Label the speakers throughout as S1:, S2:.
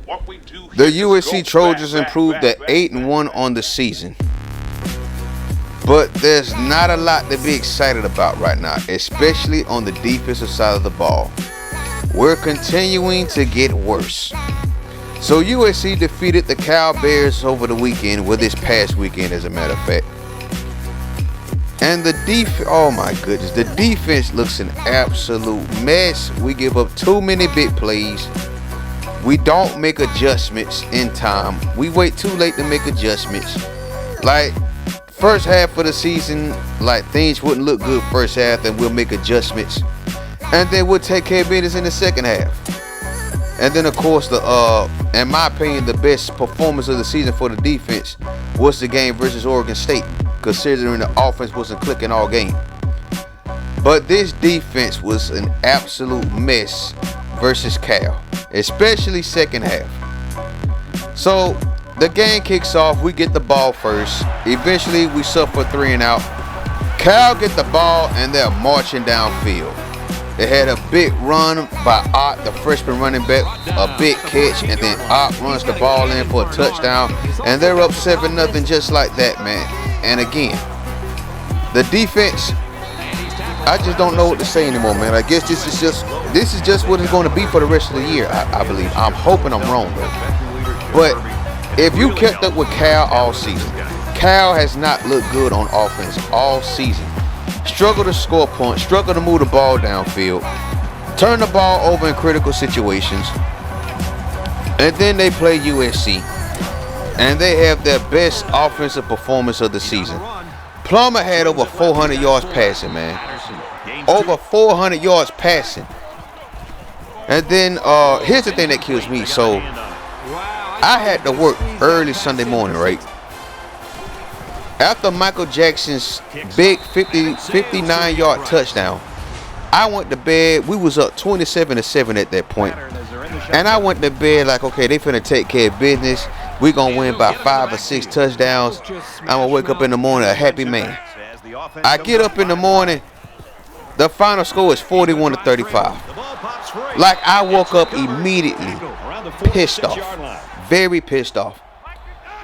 S1: The USC Trojans improved to 8-1 on the season. But there's not a lot to be excited about right now, especially on the defensive side of the ball. We're continuing to get worse. So USC defeated the Cal Bears over the weekend, well, this past weekend as a matter of fact. And the defense, oh my goodness, the defense looks an absolute mess. We give up too many big plays. We don't make adjustments in time. We wait too late to make adjustments. Like, first half of the season, like, things wouldn't look good first half, and we'll make adjustments. And then we'll take care of business in the second half. And then, of course, in my opinion, the best performance of the season for the defense was the game versus Oregon State, considering the offense wasn't clicking all game. But this defense was an absolute mess versus Cal, especially second half. So the game kicks off. We get the ball first. Eventually, we suffer 3 and out. Cal get the ball, and they're marching downfield. They had a big run by Ott, the freshman running back, a big catch, and then Ott runs the ball in for a touchdown, and they're up 7-0 just like that, man. And again, the defense, I just don't know what to say anymore, man. I guess this is just what it's going to be for the rest of the year, I believe. I'm hoping I'm wrong, though. But if you kept up with Cal all season, Cal has not looked good on offense all season. Struggle to score points, struggle to move the ball downfield, turn the ball over in critical situations. And then they play USC, and they have their best offensive performance of the season. Plummer had over 400 yards passing, man. Over 400 yards passing. And then here's the thing that kills me. So I had to work early Sunday morning, right? After Michael Jackson's big 59-yard touchdown, I went to bed. We was up 27-7 at that point. And I went to bed like, okay, they finna take care of business. We're going to win by 5 or 6 touchdowns. I'm going to wake up in the morning a happy man. I get up in the morning. The final score is 41-35. Like, I woke up immediately pissed off. Very pissed off.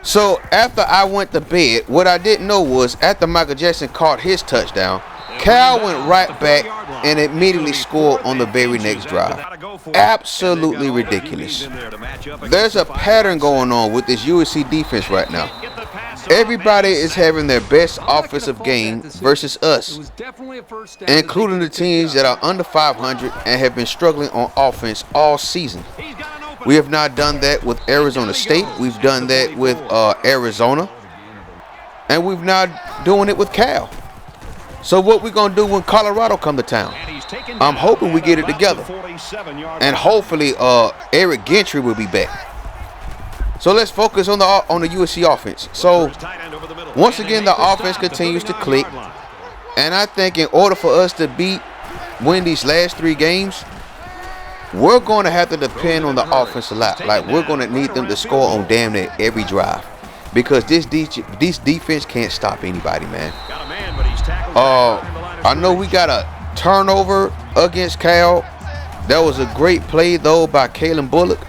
S1: So after I went to bed, what I didn't know was after Michael Jackson caught his touchdown, Cal went right back and immediately scored on the very next drive. Absolutely ridiculous. There's a pattern going on with this USC defense right now. Everybody is having their best offensive game versus us, including the teams that are under 500 and have been struggling on offense all season. We have not done that with Arizona State. We've done that with Arizona. And we've not doing it with Cal. So what we going to do when Colorado come to town? I'm hoping we get it together. And hopefully Eric Gentry will be back. So let's focus on the USC offense. So once again, the offense continues to click. And I think in order for us to win these last 3 games, we're going to have to depend on the offense a lot. Like, we're going to need them to score on damn near every drive, because this defense can't stop anybody, man. I know we got a turnover against Cal. That was a great play, though, by Kalen Bullock.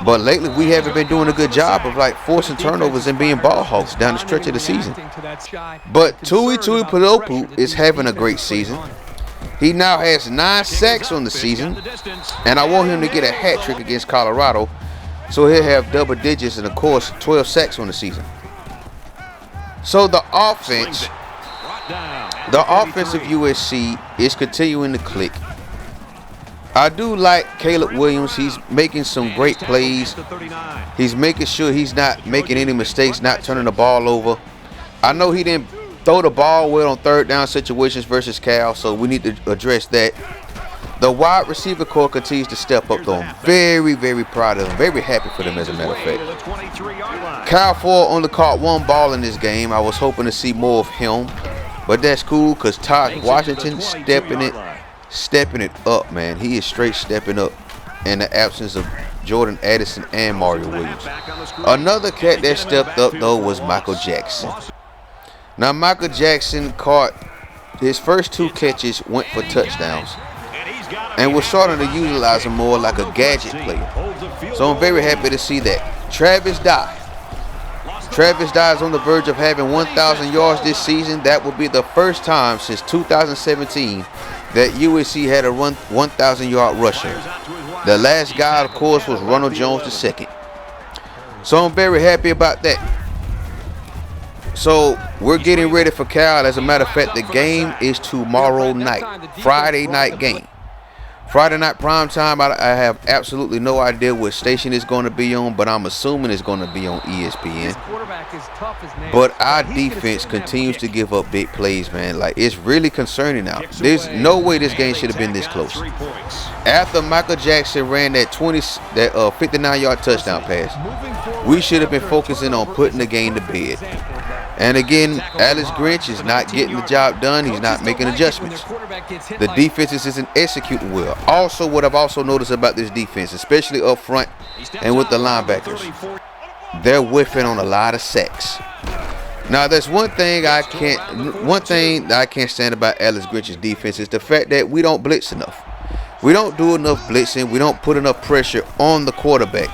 S1: But lately, we haven't been doing a good job of, like, forcing turnovers and being ball hawks down the stretch of the season. But Tui Pulopu is having a great season. He now has 9 sacks on the season, and I want him to get a hat trick against Colorado, so he'll have double digits and, of course, 12 sacks on the season. So the offense of USC is continuing to click. I do like Caleb Williams. He's making some great plays. He's making sure he's not making any mistakes, not turning the ball over. I know he didn't throw the ball well on 3rd down situations versus Cal, so we need to address that. The wide receiver core continues to step up, though. I'm very, very proud of them. Very happy for them, as a matter of fact. Kyle Ford only caught 1 ball in this game. I was hoping to see more of him, but that's cool because Todd Washington stepping it up, man. He is straight stepping up in the absence of Jordan Addison and Mario Williams. Another cat that stepped up, though, was Michael Jackson. Now, Michael Jackson caught his first 2 catches, went for touchdowns, and we're starting to utilize him more like a gadget player. So I'm very happy to see that. Travis Dye is on the verge of having 1,000 yards this season. That will be the first time since 2017 that USC had a 1,000-yard rusher. The last guy, of course, was Ronald Jones II. So I'm very happy about that. So we're getting ready for Cal. As a matter of fact, the game is tomorrow night, Friday night game. Friday night prime time. I have absolutely no idea what station it's going to be on, but I'm assuming it's going to be on ESPN. But our defense continues to give up big plays, man. Like, it's really concerning now. There's no way this game should have been this close. After Michael Jackson ran that 59-yard touchdown pass, we should have been focusing on putting the game to bed. And again, Alex Grinch is not getting the job done. He's not making adjustments. The defense isn't executing well. Also, what I've also noticed about this defense, especially up front and with the linebackers, they're whiffing on a lot of sacks. Now, there's one thing that I can't stand about Alex Grinch's defense is the fact that we don't blitz enough. We don't do enough blitzing. We don't put enough pressure on the quarterback.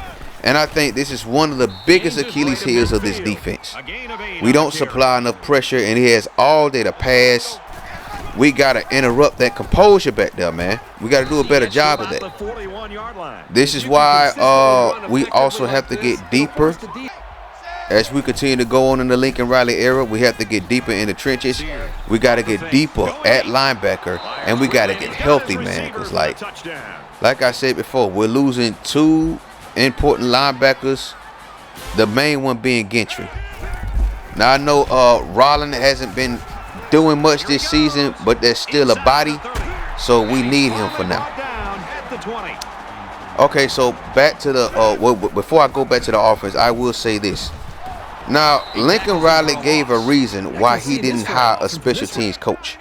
S1: And I think this is one of the biggest Achilles heels of this defense. We don't supply enough pressure, and he has all day to pass. We got to interrupt that composure back there, man. We got to do a better job of that. This is why we also have to get deeper. As we continue to go on in the Lincoln Riley era, we have to get deeper in the trenches. We got to get deeper at linebacker, and we got to get healthy, man. Because like I said before, we're losing two important linebackers, the main one being Gentry. Now I know Rollins hasn't been doing much this season, but there's still a body, so we need him for now. Okay, so back to the before I go back to the offense, I will say this. Now, Lincoln Riley gave a reason why he didn't hire a special teams coach,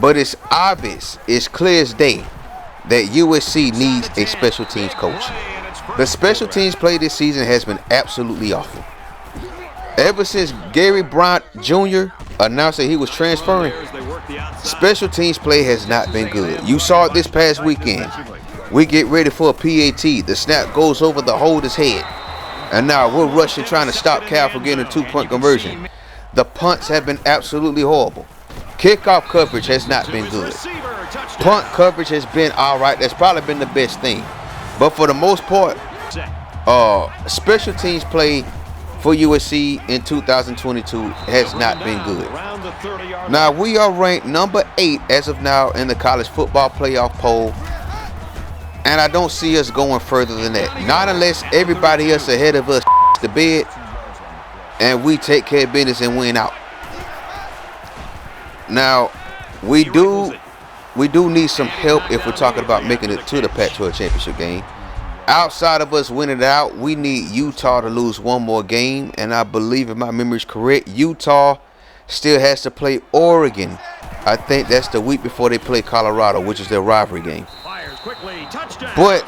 S1: but it's obvious, it's clear as day, that USC needs a special teams coach. The special teams play this season has been absolutely awful. Ever since Gary Bryant Jr. announced that he was transferring, special teams play has not been good. You saw it this past weekend. We get ready for a PAT. The snap goes over the holder's head. And now we're rushing trying to stop Cal from getting a 2-point conversion. The punts have been absolutely horrible. Kickoff coverage has not been good. Punt coverage has been all right. That's probably been the best thing. But for the most part, special teams play for USC in 2022 has not been good. Now, we are ranked number 8 as of now in the college football playoff poll. And I don't see us going further than that. Not unless everybody else ahead of us to bed and we take care of business and win out. Now, we do need some help if we're talking about making it to the Pac-12 championship game. Outside of us winning it out, we need Utah to lose one more game. And I believe, if my memory is correct, Utah still has to play Oregon. I think that's the week before they play Colorado, which is their rivalry game. But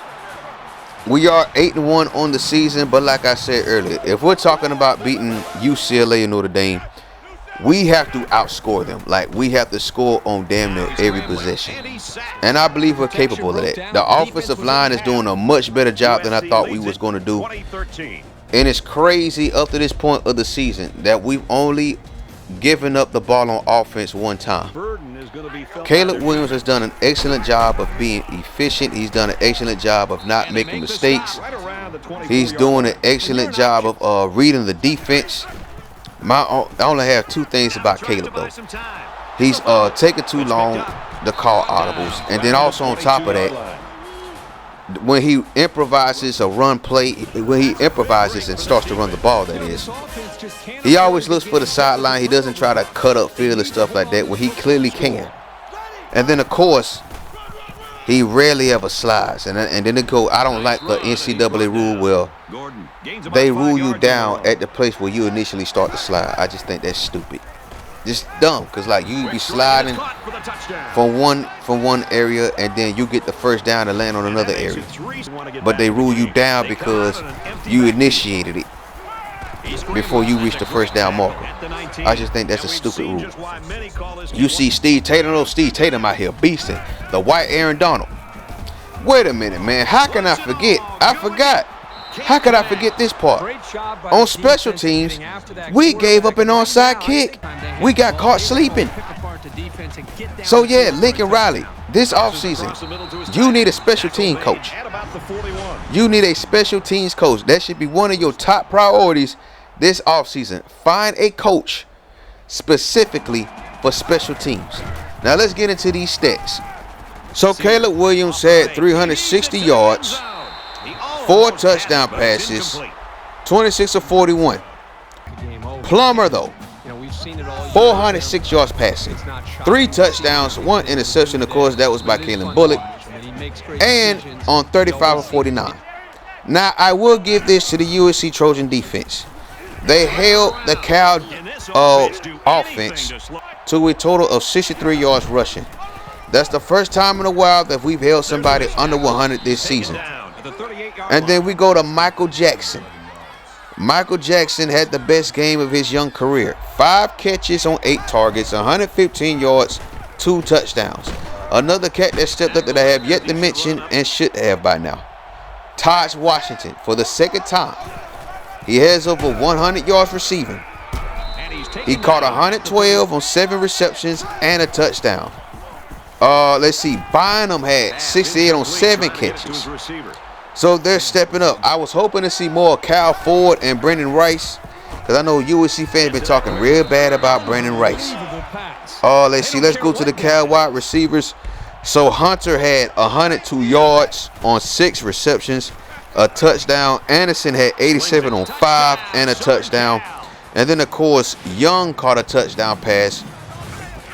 S1: we are 8-1 on the season. But like I said earlier, if we're talking about beating UCLA and Notre Dame, we have to outscore them. Like, we have to score on damn near every possession. And I believe we're capable of that. The offensive line is doing a much better job than I thought we was going to do. And it's crazy up to this point of the season that we've only given up the ball on offense one time. Caleb Williams has done an excellent job of being efficient. He's done an excellent job of not making mistakes. He's doing an excellent job of reading the defense. I only have two things about Caleb, though. He's taking too long to call audibles. And then also on top of that, when he improvises a run play, when he improvises and starts to run the ball, that is, he always looks for the sideline. He doesn't try to cut up field and stuff like that when he clearly can. And then, of course, he rarely ever slides. And then they go, I don't like the NCAA rule where they rule you down at the place where you initially start to slide. I just think that's stupid. Just dumb, because like you be sliding from one area and then you get the first down and land on another area. But they rule you down because you initiated it before you reach the first down marker. I just think that's a stupid rule. You see Steve Tatum out here beasting the white Aaron Donald. Wait a minute, man. How can I forget? I forgot. How could I forget this part? On special teams, we gave up an onside kick. We got caught sleeping. So yeah, Lincoln Riley, this offseason, you need a special team coach. You need a special teams coach. That should be one of your top priorities this offseason. Find a coach specifically for special teams. Now let's get into these stats. So Caleb Williams had 360 yards, 4 touchdown passes, 26 of 41. Plummer though, 406 yards passing, 3 touchdowns, 1 interception. Of course, that was by Kalen Bullock, and on 35 of 49. Now, I will give this to the USC Trojan defense. They held the Cal offense to a total of 63 yards rushing. That's the first time in a while that we've held somebody under 100 this season. And then we go to Michael Jackson. Michael Jackson had the best game of his young career. 5 catches on 8 targets, 115 yards, 2 touchdowns. Another cat that stepped up that I have yet to mention and should have by now. Taj Washington, for the second time, he has over 100 yards receiving. He caught 112 on 7 receptions and a touchdown. Let's see, Bynum had 68 on 7 catches. So they're stepping up. I was hoping to see more Cal Ford and Brandon Rice, because I know USC fans been talking real bad about Brandon Rice. Let's see, let's go to the Cal wide receivers. So Hunter had 102 yards on 6 receptions, a touchdown. Anderson had 87 on 5 and a touchdown. And then, of course, Young caught a touchdown pass.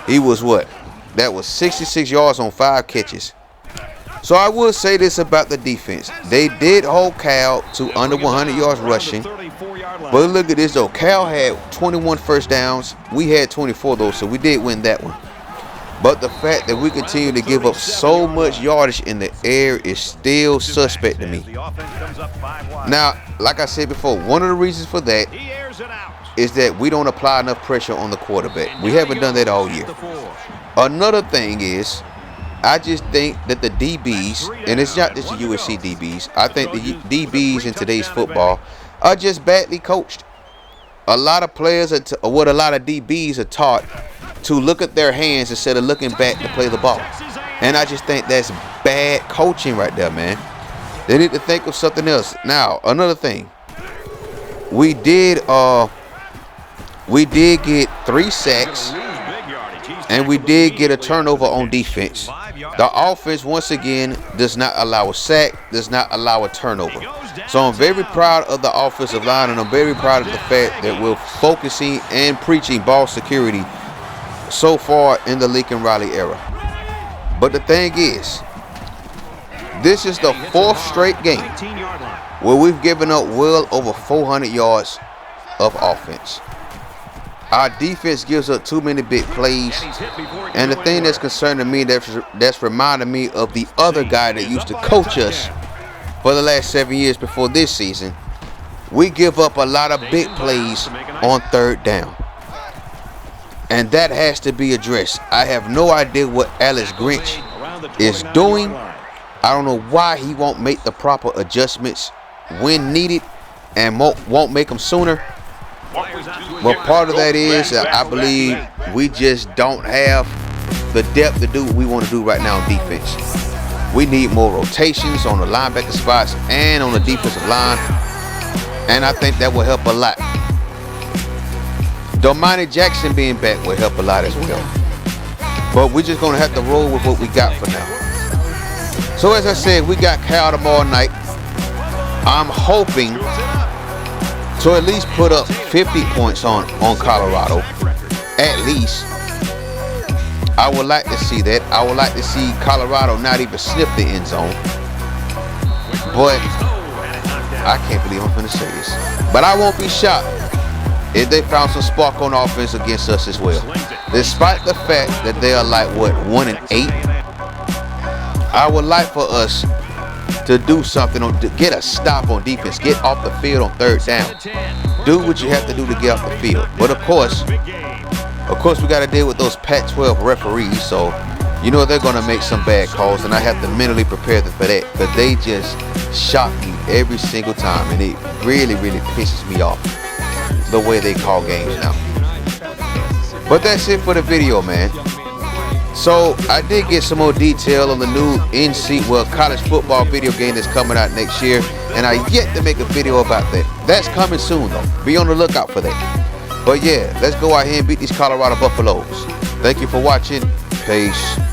S1: He was what? That was 66 yards on 5 catches. So I will say this about the defense. They did hold Cal to under 100 yards rushing. But look at this, though. Cal had 21 first downs. We had 24, though, so we did win that one. But the fact that we continue to give up so much yardage in the air is still suspect to me. Now, like I said before, one of the reasons for that is that we don't apply enough pressure on the quarterback. We haven't done that all year. Another thing is, I just think that the DBs, and it's not just the USC DBs, I think the DBs in today's football are just badly coached. A lot of players, what a lot of DBs are taught to look at their hands instead of looking back to play the ball. And I just think that's bad coaching right there, man. They need to think of something else. Now, another thing. We did get 3 sacks, and we did get a turnover on defense. The offense, once again, does not allow a sack, does not allow a turnover. So I'm very proud of the offensive line, and I'm very proud of the fact that we're focusing and preaching ball security so far in the Lincoln Riley era. But the thing is, this is the 4th straight game where we've given up well over 400 yards of offense. Our defense gives up too many big plays. And the thing that's concerning me, that's reminding me of the other guy that used to coach us for the last 7 years before this season. We give up a lot of big plays on 3rd down. And that has to be addressed. I have no idea what Alex Grinch is doing. I don't know why he won't make the proper adjustments when needed and won't make them sooner. But part of that is, I believe we just don't have the depth to do what we want to do right now on defense. We need more rotations on the linebacker spots and on the defensive line. And I think that will help a lot. Domani Jackson being back will help a lot as well. But we're just going to have to roll with what we got for now. So as I said, we got Cal tomorrow night. I'm hoping to at least put up 50 points on Colorado. At least. I would like to see that. I would like to see Colorado not even sniff the end zone. But I can't believe I'm going to say this. But I won't be shocked if they found some spark on offense against us as well. Despite the fact that they are like, what, 1-8? I would like for us to do something, to get a stop on defense, get off the field on 3rd down. Do what you have to do to get off the field. But of course we got to deal with those Pac-12 referees, so you know they're gonna make some bad calls, and I have to mentally prepare them for that, because they just shock me every single time, and it really pisses me off the way they call games now. But that's it for the video, man. So I did get some more detail on the new Ncaa, college football video game that's coming out next year, and I yet to make a video about that. That's coming soon though. Be on the lookout for that. But yeah, let's go out here and beat these Colorado Buffaloes. Thank you for watching. Peace.